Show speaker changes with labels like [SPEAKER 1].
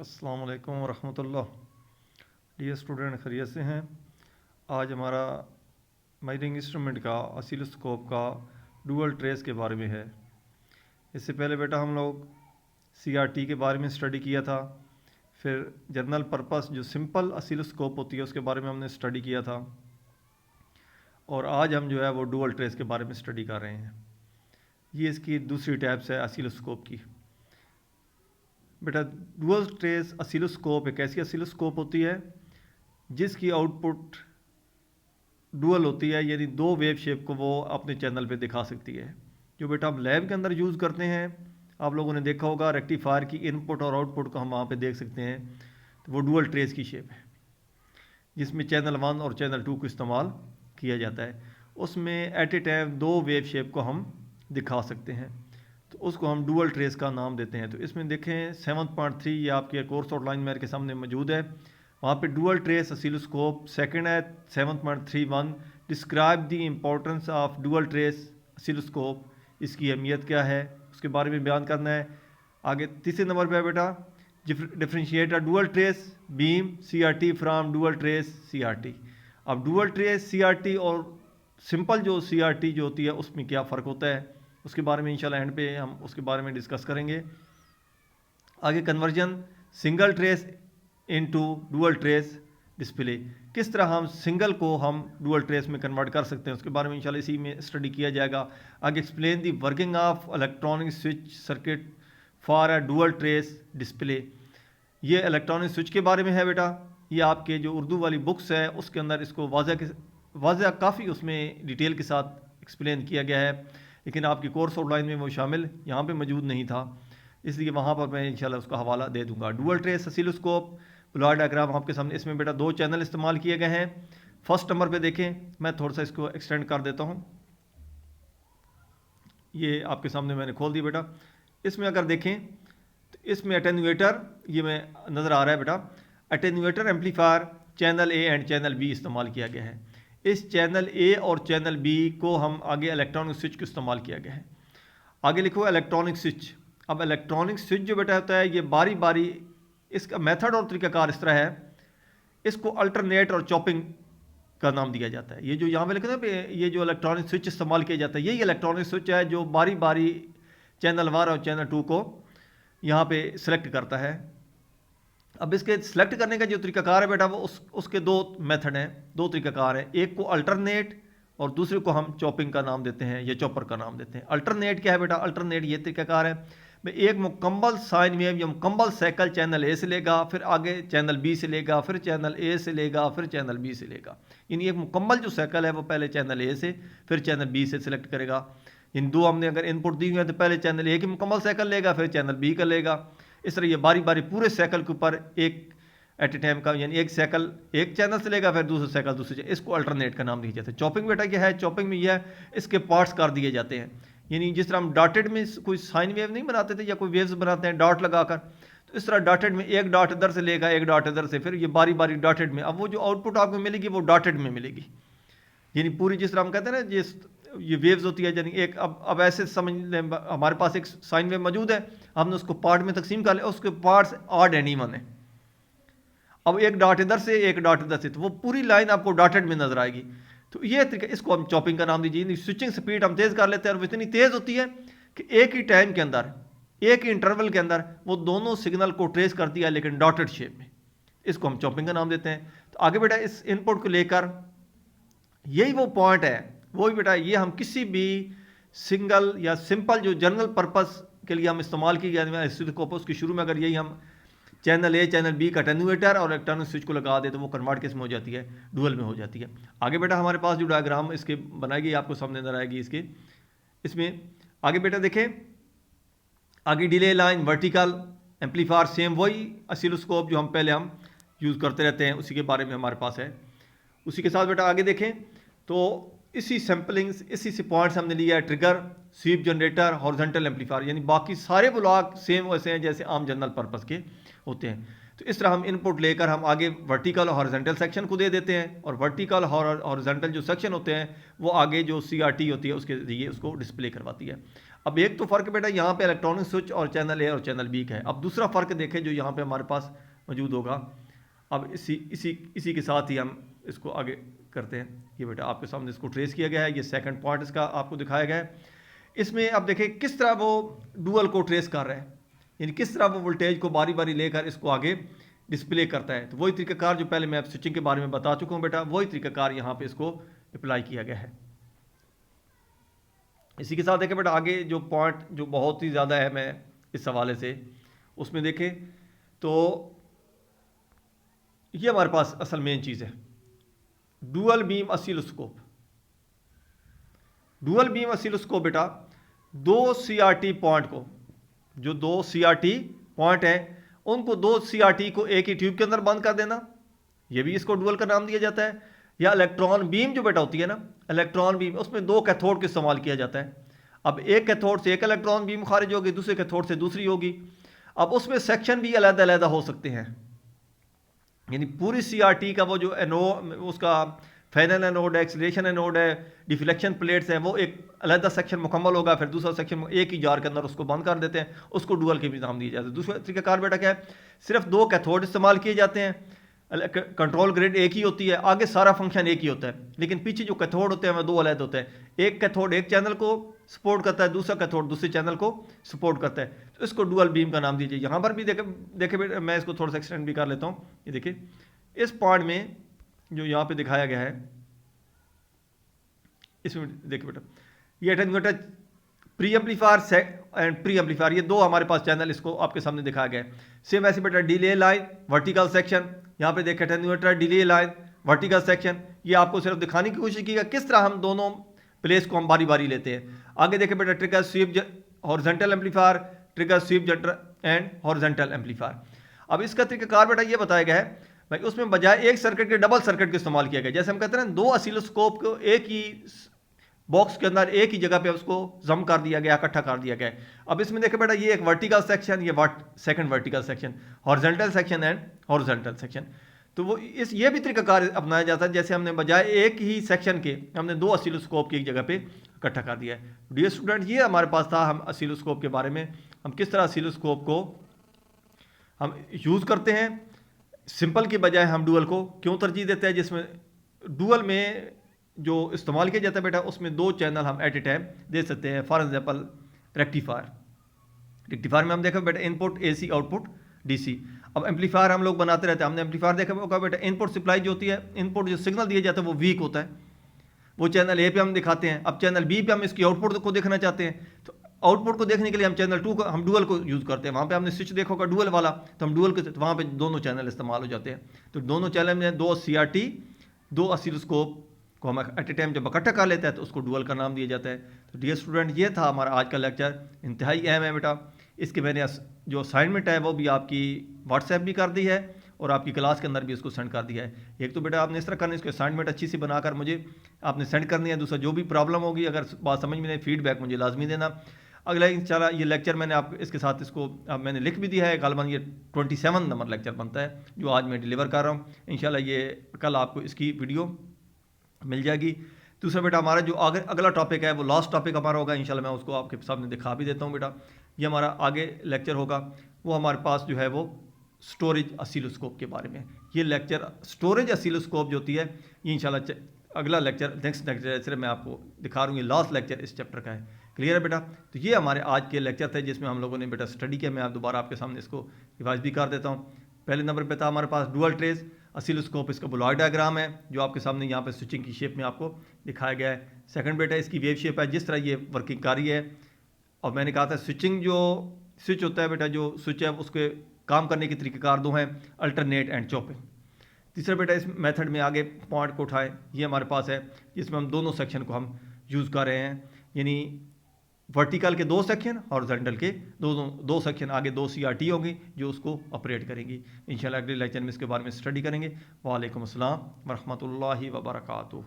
[SPEAKER 1] अस्सलाम वालेकुम वरहमतुल्लाह। Dear student, खैरियत से हैं। आज हमारा मेजरिंग इंस्ट्रूमेंट का ऑसिलोस्कोप का डुअल ट्रेस के बारे में है। इससे पहले बेटा हम लोग सीआरटी के बारे में स्टडी किया था, फिर जनरल पर्पस जो सिंपल ऑसिलोस्कोप होती है उसके बारे में हमने स्टडी किया था, और आज हम जो है वो डुअल ट्रेस के बारे में स्टडी कर रहे हैं। ये इसकी दूसरी टाइप्स है ऑसिलोस्कोप की। बेटा डुअल ट्रेस ऑसिलोस्कोप एक ऐसी ऑसिलोस्कोप होती है जिसकी आउटपुट डुअल होती है, यानी दो वेव शेप को वो अपने चैनल पे दिखा सकती है। जो बेटा हम लैब के अंदर यूज़ करते हैं, आप लोगों ने देखा होगा रेक्टिफायर की इनपुट और आउटपुट को हम वहाँ पे देख सकते हैं, तो वो डुअल ट्रेस की शेप है जिसमें चैनल 1 और चैनल 2 को इस्तेमाल किया जाता है। उसमें एट ए टाइम दो वेव शेप को हम दिखा सकते हैं, तो उसको हम डुअल ट्रेस का नाम देते हैं। तो इसमें देखें 7.3 ये आपके कोर्स आउटलाइन मेरे के सामने मौजूद है, वहाँ पे डुअल ट्रेस ऑसिलोस्कोप सेकंड है 7.31 describe the importance of dual trace oscilloscope, इसकी अहमियत क्या है उसके बारे में बयान करना है। आगे तीसरे नंबर पे है बेटा differentiate a dual trace beam CRT from dual trace CRT. अब डुअल ट्रेस सीआरटी और सिंपल जो सीआरटी जो होती है उसमें क्या फ़र्क होता है, उसके बारे में इंशाल्लाह एंड पे हम उसके बारे में डिस्कस करेंगे। आगे conversion single trace into dual trace display, किस तरह हम सिंगल को हम डुअल ट्रेस में कन्वर्ट कर सकते हैं उसके बारे में इंशाल्लाह इसी में स्टडी किया जाएगा। आगे explain the working of electronic switch circuit for a dual trace display, ये इलेक्ट्रॉनिक स्विच के बारे में है बेटा। ये आपके जो उर्दू वाली बुक्स है उसके अंदर इसको वाज़ह काफ़ी उसमें डिटेल के साथ एक्सप्लेन किया गया है, लेकिन आपकी कोर्स आउटलाइन में वो शामिल यहाँ पे मौजूद नहीं था, इसलिए वहाँ पर मैं इंशाल्लाह उसका हवाला दे दूँगा। Dual trace oscilloscope block diagram आपके सामने, इसमें बेटा दो चैनल इस्तेमाल किए गए हैं। फर्स्ट नंबर पे देखें, मैं थोड़ा सा इसको एक्सटेंड कर देता हूँ, ये आपके सामने मैंने खोल दिया बेटा। इसमें अगर देखें तो इसमें अटेन्यूएटर ये में नज़र आ रहा है बेटा, attenuator amplifier channel A and channel B इस्तेमाल किया गया है। इस चैनल ए और चैनल बी को हम आगे इलेक्ट्रॉनिक स्विच को इस्तेमाल किया गया है। आगे लिखो इलेक्ट्रॉनिक स्विच। अब इलेक्ट्रॉनिक स्विच जो बेटा होता है ये बारी बारी, इसका मेथड और तरीकाकार इस तरह है, इसको अल्टरनेट और चॉपिंग का नाम दिया जाता है। ये जो यहाँ पे लिखा है ये जो इलेक्ट्रॉनिक स्विच इस्तेमाल किया जाता है यही इलेक्ट्रॉनिक स्विच है जो बारी बारी चैनल 1 और चैनल 2 को यहाँ पे सिलेक्ट करता है। अब इसके सिलेक्ट करने का जो तरीकाकार है बेटा वो उसके दो मेथड हैं, दो तरीकाकार हैं। एक को अल्टरनेट और दूसरे को हम चॉपिंग का नाम देते हैं या चॉपर का नाम देते हैं। अल्टरनेट क्या है बेटा, अल्टरनेट ये तरीकाकार है भाई, एक मुकम्मल साइन वेव या मुकम्मल साइकिल चैनल ए से लेगा, फिर आगे चैनल बी से लेगा, फिर चैनल ए से लेगा, फिर चैनल बी से लेगा। यानी एक मुकम्मल जो साइकिल है वो पहले चैनल ए से फिर चैनल बी से सिलेक्ट करेगा। इन दो हमने अगर इनपुट दी हुई है तो पहले चैनल ए की मुकम्मल साइकिल लेगा, फिर चैनल बी का लेगा। इस तरह ये बारी बारी पूरे साइकिल के ऊपर एक एट ए टाइम का, यानी एक साइकिल एक चैनल से लेगा, फिर दूसरा साइकिल दूसरे, इसको अल्टरनेट का नाम दिया जाता है। चॉपिंग बेटा क्या है, चॉपिंग में यह है इसके पार्ट्स कर दिए जाते हैं। यानी जिस तरह हम डॉटेड में कोई साइन वेव नहीं बनाते थे या कोई वेव्स बनाते हैं डॉट लगाकर, तो इस तरह डॉटेड में एक डॉट इधर से लेगा एक डॉट इधर से, फिर ये बारी बारी डॉटेड में, अब वो जो आउटपुट आपको मिलेगी वो डॉटेड में मिलेगी। यानी पूरी जिस तरह हम कहते हैं ना जिस ये वेव्स होती है, यानी एक अब ऐसे समझ लें हमारे पास एक साइन वेव मौजूद है, हमने उसको पार्ट में तकसीम कर लिया, उसके पार्ट्स ऑड एंड इवन है। अब एक डॉट इधर से एक डॉट इधर से, तो वो पूरी लाइन आपको डॉटेड में नजर आएगी। तो ये तरीका, इसको हम चॉपिंग का नाम दीजिए। स्विचिंग स्पीड हम तेज़ कर लेते हैं और वो इतनी तेज़ होती है कि एक ही टाइम के अंदर एक ही इंटरवल के अंदर वो दोनों सिग्नल को ट्रेस करती है लेकिन डॉटेड शेप में, इसको हम चॉपिंग का नाम देते हैं। तो आगे बेटा इस इनपुट को लेकर यही वो पॉइंट है, वही बेटा ये हम किसी भी सिंगल या सिंपल जो जनरल पर्पस के लिए हम इस्तेमाल की गया उसके शुरू में अगर यही हम चैनल ए चैनल बी का अटेन्यूएटर और इलेक्ट्रॉनिक स्विच को लगा दे तो वो कन्वर्ट किस में हो जाती है, डुअल में हो जाती है। आगे बेटा हमारे पास जो डायग्राम इसके बनाई गई आपको सामने नजर आएगी इसके, इसमें आगे बेटा देखें, आगे delay line vertical amplifier same वही ऑसिलोस्कोप जो हम पहले हम यूज़ करते रहते हैं उसी के बारे में हमारे पास है। उसी के साथ बेटा आगे देखें तो इसी सैम्पलिंग्स इसी से पॉइंट्स हमने लिया है, trigger sweep generator horizontal amplifier, यानी बाकी सारे ब्लॉक सेम वैसे हैं जैसे आम जनरल पर्पस के होते हैं। तो इस तरह हम इनपुट लेकर हम आगे वर्टिकल और हॉरिजॉन्टल सेक्शन को दे देते हैं, और वर्टिकल और हॉरिजॉन्टल जो सेक्शन होते हैं वो आगे जो सीआरटी होती है उसके जरिए उसको डिस्प्ले करवाती है। अब एक तो फ़र्क बेटा यहाँ पे इलेक्ट्रॉनिक स्विच और चैनल ए और चैनल बी का है। अब दूसरा फ़र्क देखें जो यहाँ पे हमारे पास मौजूद होगा। अब इसी के साथ ही हम इसको आगे करते हैं। ये बेटा आपके सामने इसको ट्रेस किया गया है, ये सेकंड पॉइंट इसका आपको दिखाया गया है। इसमें अब देखें किस तरह वो डुअल को ट्रेस कर रहा है, यानी किस तरह वो वोल्टेज को बारी बारी लेकर इसको आगे डिस्प्ले करता है। तो वही तरीकाकार जो पहले मैं स्विचिंग के बारे में बता चुका हूँ बेटा, वही तरीकाकार यहाँ पे इसको अप्लाई किया गया है। इसी के साथ देखें बेटा आगे जो पॉइंट जो बहुत ही ज़्यादा है मैं इस हवाले से उसमें देखें तो ये हमारे पास असल मेन चीज़ है, dual beam oscilloscope. Dual beam oscilloscope बेटा दो CRT पॉइंट को, जो दो CRT पॉइंट है उनको दो CRT को एक ही ट्यूब के अंदर बंद कर देना, ये भी इसको डुअल का नाम दिया जाता है। या इलेक्ट्रॉन बीम जो बेटा होती है ना, इलेक्ट्रॉन बीम, उसमें दो कैथोड का इस्तेमाल किया जाता है। अब एक कैथोड से एक इलेक्ट्रॉन बीम खारिज होगी, दूसरे कैथोड से दूसरी होगी। अब उसमें सेक्शन भी अलग अलग हो सकते हैं, यानी पूरी CRT का वो जो एनोड, उसका फाइनल एनोड है, एक्सीलरेशन एनोड है, डिफ्लेक्शन प्लेट्स हैं, वो एक अलग सेक्शन मुकम्मल होगा, फिर दूसरा सेक्शन एक ही जार के अंदर उसको बंद कर देते हैं, उसको डुअल के भी नाम दिए जाते हैं। दूसरा तरीकाकार बेटा क्या है, सिर्फ दो कैथोड इस्तेमाल किए जाते हैं, कंट्रोल ग्रिड एक ही होती है, आगे सारा फंक्शन एक ही होता है, लेकिन पीछे जो कैथोड होते हैं वो दो अलग होते हैं। एक कैथोड एक चैनल को सपोर्ट करता है, दूसरा कैथोड दूसरे चैनल को सपोर्ट करता है, तो इसको डुअल बीम का नाम दीजिए। यहाँ पर भी देखे बेटा, मैं इसको थोड़ा सा एक्सटेंड भी कर लेता हूँ। ये देखिए इस पॉइंट में जो यहाँ पे दिखाया गया है, इसमें देखिए बेटा ये attenuator pre amplifier and pre amplifier, ये दो हमारे पास चैनल इसको आपके सामने दिखाया गया है। सेम ऐसे बेटा डिले लाइन, वर्टिकल सेक्शन, यहाँ पे देखें attenuator, delay line, vertical section, ये आपको सिर्फ दिखाने की कोशिश की किस तरह हम दोनों प्लेस को हम बारी बारी लेते हैं। आगे देखें बेटा trigger sweep horizontal amplifier, trigger sweep generator and horizontal amplifier. अब इसका तरीकाकार बेटा ये बताया गया है भाई, उसमें बजाय एक सर्किट के डबल सर्किट का इस्तेमाल किया गया। जैसे हम कहते हैं दो ऑसिलोस्कोप को एक ही बॉक्स के अंदर एक ही जगह पे उसको जम कर दिया गया, इकट्ठा कर दिया गया। अब इसमें देखें बेटा ये एक वर्टिकल सेक्शन, ये second vertical section, horizontal section and horizontal section. तो वो ये भी तरीकाकार अपनाया जाता है, जैसे हमने बजाय एक ही सेक्शन के हमने दो ऑसिलोस्कोप की एक जगह पे इकट्ठा कर दिया है। डियर स्टूडेंट, ये हमारे पास था हम ऑसिलोस्कोप के बारे में, हम किस तरह ऑसिलोस्कोप को हम यूज़ करते हैं। सिंपल के बजाय हम डुअल को क्यों तरजीह देते हैं, जिसमें डुअल में जो इस्तेमाल किया जाता है बेटा उसमें दो चैनल हम एट ए टाइम दे सकते हैं। फॉर एग्जांपल रेक्टिफायर में हम देखा बेटा इनपुट AC, आउटपुट DC। अब एम्पलीफायर हम लोग बनाते रहते हैं, हमने एम्पलीफायर देखा होगा बेटा, इनपुट सप्लाई जो होती है, इनपुट जो सिग्नल दिया जाता है वो वीक होता है, वो चैनल A पे हम दिखाते हैं। अब चैनल B पे हम इसकी आउटपुट को देखना चाहते हैं, तो आउटपुट को देखने के लिए हम चैनल 2 को हम डुअल को यूज़ करते हैं। वहाँ पे हमने स्विच देखा होगा डुअल वाला, तो हम डुअल के वहाँ पे दोनों चैनल इस्तेमाल हो जाते हैं। तो दोनों चैनल में दो CRT, दो ऑसिलोस्कोप को हम एट ए टाइम जब इकट्ठा कर लेते हैं तो उसको डुअल का नाम दिया जाता है। तो डियर स्टूडेंट, ये था हमारा आज का लेक्चर, इंतहाई अहम है बेटा। इसके मैंने जो असाइनमेंट है वो भी आपकी व्हाट्सएप भी कर दी है और आपकी क्लास के अंदर भी उसको सेंड कर दिया है। एक तो बेटा आपने इस तरह करना है, इसको असाइनमेंट अच्छी सी बनाकर मुझे आपने सेंड करनी है। दूसरा जो भी प्रॉब्लम होगी, अगर बात समझ में नहीं, फीडबैक मुझे लाजमी देना। अगला इंशाल्लाह ये लेक्चर मैंने आप इसके साथ इसको मैंने लिख भी दिया है, गालबन ये 27 नंबर लेक्चर बनता है जो आज मैं डिलीवर कर रहा हूँ। इंशाल्लाह ये कल आपको इसकी वीडियो मिल जाएगी। दूसरा बेटा हमारा जो आगे अगला टॉपिक है वो लास्ट टॉपिक हमारा होगा, इंशाल्लाह मैं उसको आपके सामने दिखा भी देता हूँ बेटा। ये हमारा आगे लेक्चर होगा, वो हमारे पास जो है वो स्टोरेज ऑसिलोस्कोप के बारे में। ये लेक्चर स्टोरेज ऑसिलोस्कोप जो होती है ये इंशाल्लाह अगला लेक्चर नेक्स्ट लेक्चर मैं आपको दिखा रहा हूँ। ये लास्ट लेक्चर इस चैप्टर का है। क्लियर है बेटा? तो ये हमारे आज के लेक्चर थे जिसमें हम लोगों ने बेटा स्टडी किया। मैं दोबारा आपके सामने इसको रिवाइज भी कर देता हूँ। पहले नंबर पे था हमारे पास डुअल ट्रेस ऑसिलोस्कोप, इसका ब्लॉक डायग्राम है जो आपके सामने यहाँ पे स्विचिंग की शेप में आपको दिखाया गया है। सेकंड बेटा इसकी वेव शेप है, जिस तरह ये वर्किंग कर रही है। और मैंने कहा था स्विचिंग जो स्विच होता है बेटा, जो स्विच है उसके काम करने के तरीक़ेकार दो हैं, अल्टरनेट एंड चॉपिंग। तीसरा बेटा इस मेथड में आगे पॉइंट को उठाएं, ये हमारे पास है जिसमें हम दोनों सेक्शन को हम यूज़ कर रहे हैं, यानी वर्टिकल के दो सेक्शन और हॉरिजॉन्टल के दो सेक्शन, आगे दो CRT होंगी जो उसको ऑपरेट करेंगी। इंशाल्लाह अगले लेक्चर में इसके बारे में स्टडी करेंगे। वालेकुम अस्सलाम वरहमतुल्लाहि वबरकातुहू।